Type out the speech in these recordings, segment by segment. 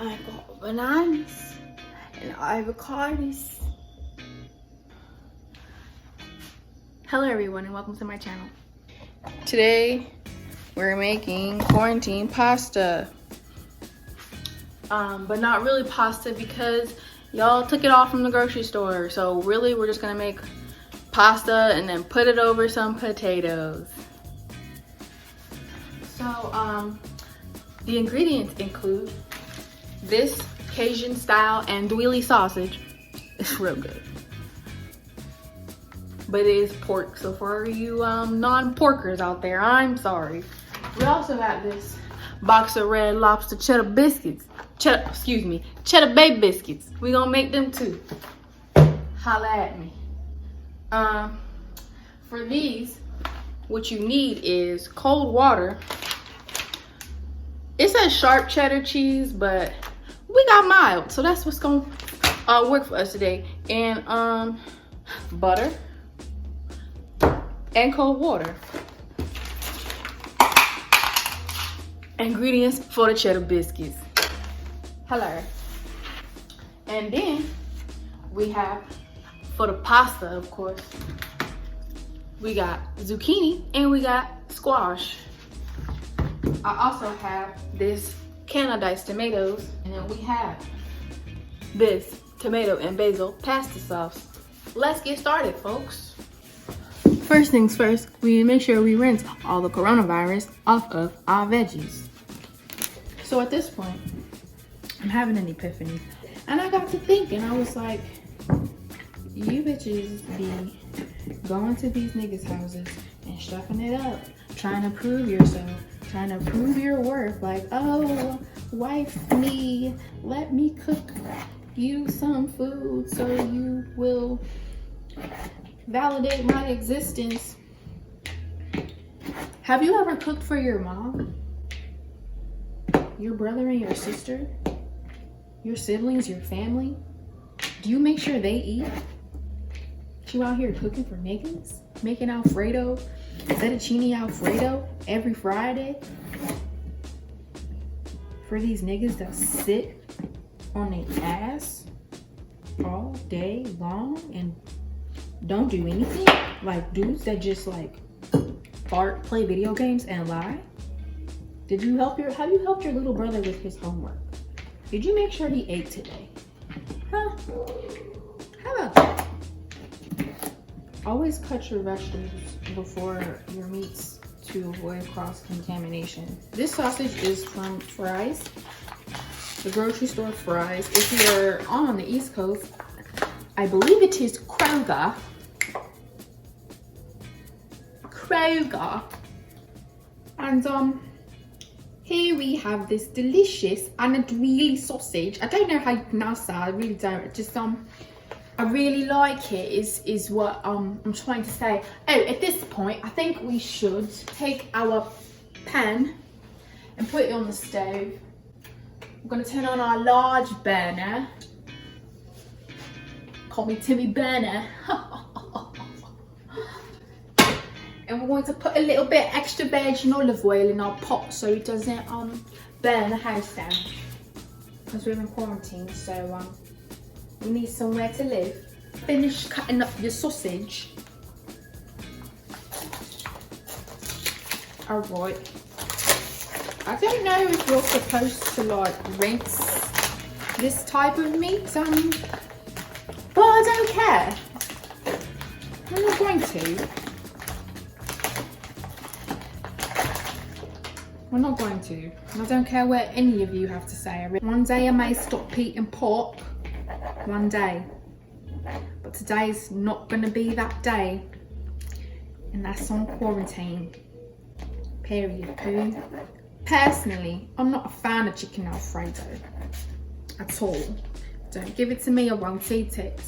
I got bananas and avocados. Hello everyone and welcome to my channel. Today we're making quarantine pasta. But not really pasta because y'all took it off from the grocery store. So really we're just gonna make pasta and then put it over some potatoes. So the ingredients include this Cajun style andouille sausage. It's real good. But it is pork, so for you non-porkers out there, I'm sorry. We also have this box of Red Lobster cheddar biscuits. Cheddar Bay biscuits. We gonna make them too. Holla at me. For these, what you need is cold water. It says sharp cheddar cheese, but we got mild, so that's what's gonna work for us today. And butter and cold water. Ingredients for the cheddar biscuits. Hello. And then we have, for the pasta, of course, we got zucchini and we got squash. I also have this can of diced tomatoes, and then we have this tomato and basil pasta sauce. Let's get started, folks. First things first, we need to make sure we rinse all the coronavirus off of our veggies. So at this point, I'm having an epiphany. And I got to thinking, I was like, you bitches be going to these niggas' houses and stuffing it up, trying to prove yourself, trying to prove your worth. Like, oh, wife me, let me cook you some food so you will validate my existence. Have you ever cooked for your mom, your brother and your sister, your siblings, your family? Do you make sure they eat? You out here cooking for niggas, making Alfredo, fettuccine Alfredo every Friday for these niggas that sit on their ass all day long and don't do anything? Like dudes that just like fart, play video games and lie? Have you helped your little brother with his homework? Did you make sure he ate today? Huh? How about that? Always cut your vegetables before your meats to avoid cross-contamination. This sausage is from Fry's, the grocery store Fry's. If you're on the East Coast, I believe it is Kroger. And here we have this delicious andouille sausage. I don't know how you pronounce that. I really don't. Just I really like it. Is what I'm trying to say. Oh, at this point, I think we should take our pan and put it on the stove. We're gonna turn on our large burner. Call me Timmy Burner. And we're going to put a little bit extra virgin olive oil in our pot so it doesn't burn the house down. Because we're in quarantine, so we need somewhere to live. Finish cutting up your sausage. Alright. I don't know if you're supposed to like rinse this type of meat, but I don't care. I'm not going to. I'm not going to. And I don't care what any of you have to say. One day I may stop eating pork. One day. But today's not going to be that day. And that's on quarantine. Period. Poo. Personally, I'm not a fan of chicken Alfredo. At all. Don't give it to me, I won't eat it.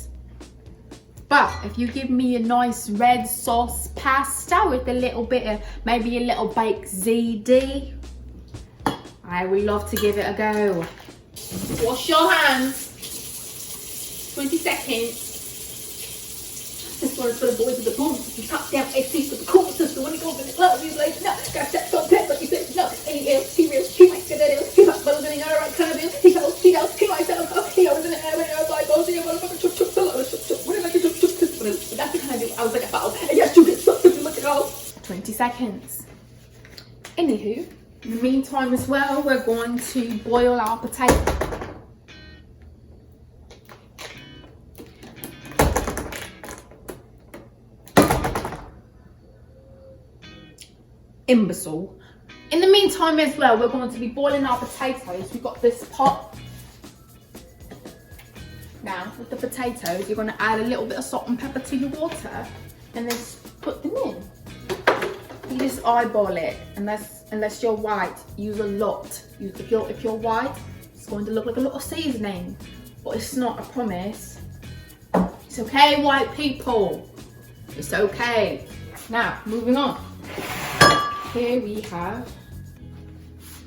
But if you give me a nice red sauce pasta with a little bit of, maybe a little baked ZD, I would love to give it a go. Wash your hands. 20 seconds. This one's for the boys with the boots. You top down AC for the cool sister. When you go to the club, you like, no, got that so pet, but you said no. And he is, he real, she might get that ill. He got buzzing, all right, kind of ill. He goes, seconds. Anywho, in the meantime as well, we're going to boil our potato. Imbecile. In the meantime as well, we're going to be boiling our potatoes. We've got this pot. Now, with the potatoes, you're going to add a little bit of salt and pepper to your water and then put them in. You just eyeball it, unless you're white, use a lot. If you're white, it's going to look like a lot of seasoning, but it's not, I promise. It's okay, white people. It's okay. Now, moving on. Here we have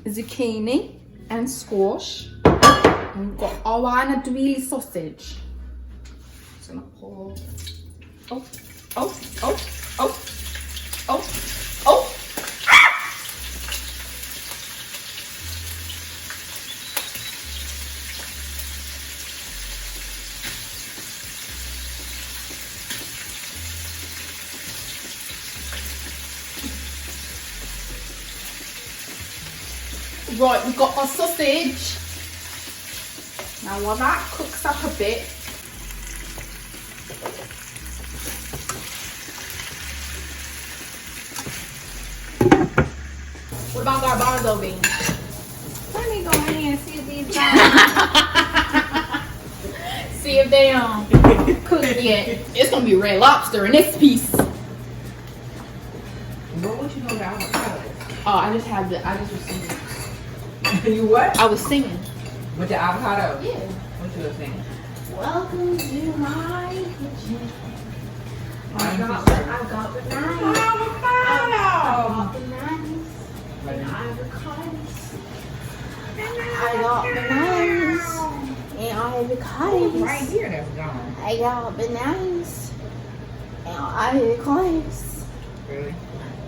zucchini and squash. And we've got Hawaiian sausage. Just gonna pour. Oh. Right, we've got our sausage. Now while that cooks up a bit, what about garbanzo beans? Let me go in here and see if these see if they cooked yet. It's gonna be red lobster in this piece. What would you know about avocado? Oh, I just was singing. You what? I was singing. With the avocado? Yeah. What you were saying? Welcome to my kitchen. I got bananas. Avocado! Bananas. What is it? Avocados. I got bananas. And avocados. Right here, that's gone. I got bananas. And avocados. Really?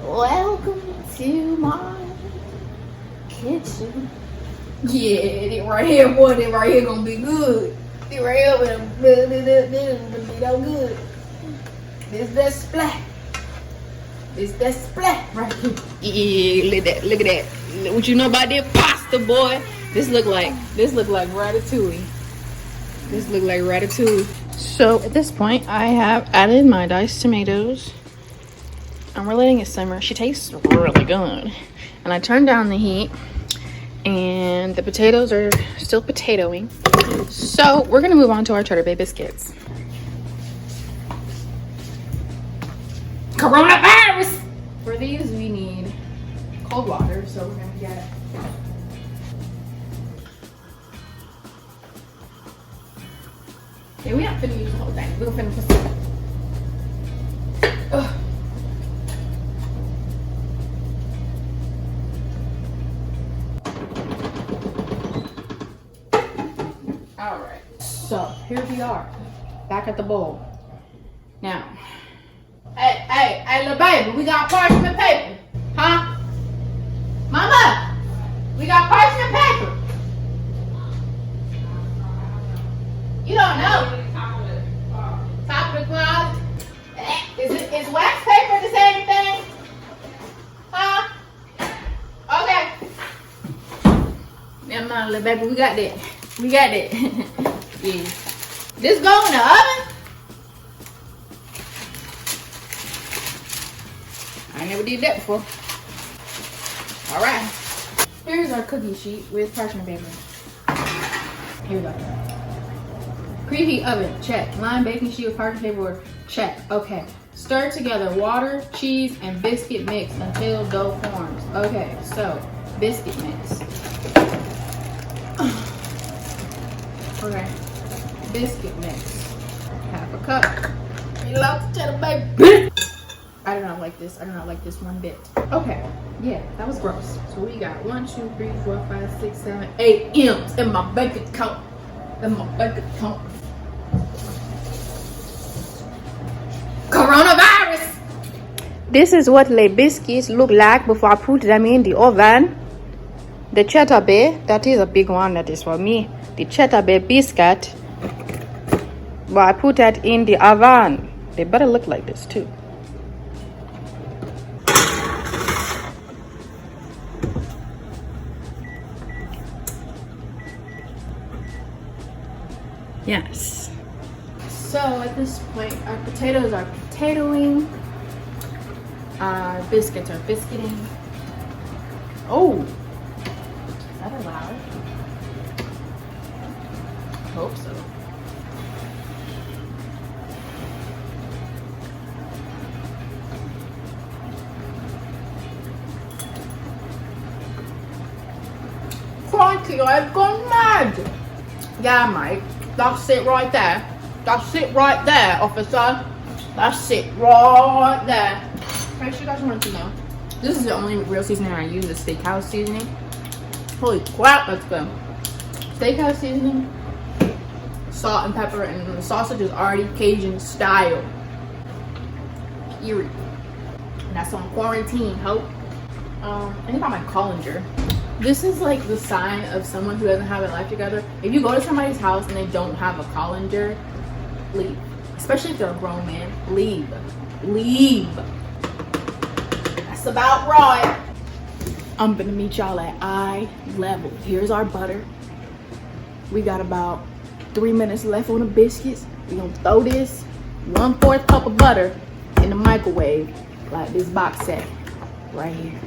Welcome to my kitchen. Yeah, this right here, boy, this right here gonna be good. This right here gonna be so good. This that splat. This that splat right here. Yeah, look at that. What you know about this pasta, boy? This look like ratatouille. This look like ratatouille. So at this point, I have added my diced tomatoes. And we're letting it simmer. She tastes really good. And I turned down the heat. And the potatoes are still potatoing. So we're gonna move on to our Cheddar Bay biscuits. Coronavirus! For these we need cold water, so we're gonna get we're not finna use the whole thing. We're gonna put some. Alright, so here we are, back at the bowl. Now, hey, little baby, we got parchment paper, huh? Mama, we got parchment paper. You don't know. Top of the closet. Is wax paper the same thing? Huh? Okay. Never mind, little baby, we got that. We got it. Yeah. This go in the oven? I never did that before. All right. Here's our cookie sheet with parchment paper. Here we go. Preheat oven, check. Line baking sheet with parchment paper, check. Okay. Stir together water, cheese, and biscuit mix until dough forms. Okay, so biscuit mix. Okay, biscuit mix, half a cup. You love the Cheddar Bay. I do not like this. I do not like this one bit. Okay, yeah, that was gross. So we got 1, 2, 3, 4, 5, 6, 7, 8 M's in my bank account. Coronavirus. This is what the biscuits look like before I put them in the oven. The Cheddar Bay, that is a big one. That is for me. The Cheddar Bay biscuit, but I put that in the oven. They better look like this too. Yes. So at this point, our potatoes are potatoing. Our biscuits are biscuiting. Oh, is that allowed? I hope so. Crikey, I've gone mad. Yeah, mate. That's it right there. That's it right there, officer. That's it right there. In case you guys wanted to know, this is the only real seasoning I use, is steakhouse seasoning. Holy crap, let's go. Steakhouse seasoning, salt and pepper, and the sausage is already Cajun style. Period. And that's on quarantine, hope. I think I my colander. This is like the sign of someone who doesn't have their life together. If you go to somebody's house and they don't have a colander, leave. Especially if they're a grown man, leave. Leave. That's about right. I'm gonna meet y'all at eye level. Here's our butter. We got about 3 minutes left on the biscuits. We're gonna throw this 1/4 cup of butter in the microwave, like this box set right here.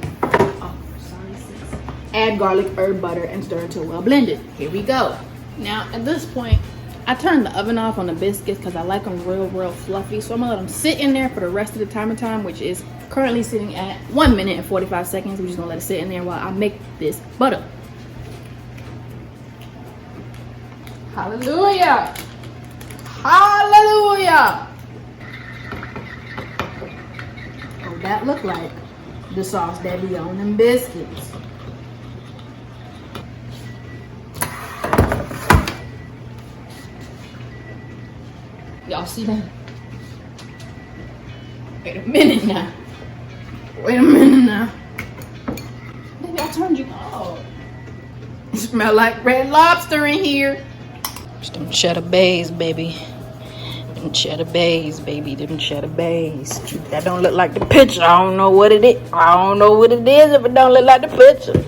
Oh, sorry, sis. Add garlic, herb butter, and stir until well blended. Here we go. Now, at this point, I turned the oven off on the biscuits because I like them real fluffy. So I'm gonna let them sit in there for the rest of the time, which is currently sitting at 1 minute and 45 seconds. We're just gonna let it sit in there while I make this butter. Hallelujah! Hallelujah! Oh, that look like the sauce that be on them biscuits. Y'all see that? Wait a minute now. Wait a minute now. Maybe I turned you off. It smell like red lobster in here. Just them cheddar bays, baby. Them cheddar bays, baby. Them cheddar bays. That don't look like the picture. I don't know what it is. I don't know what it is if it don't look like the picture.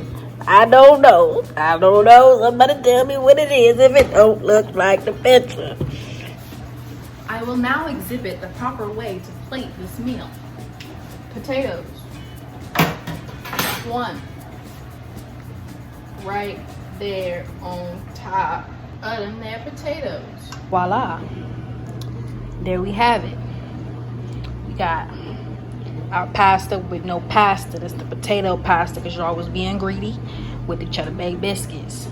I don't know. I don't know. Somebody tell me what it is if it don't look like the picture. I will now exhibit the proper way to plate this meal. Potatoes. 1. Right there on top of them there potatoes. Voila. There we have it. We got our pasta with no pasta. That's the potato pasta because you're always being greedy with the cheddar bay biscuits.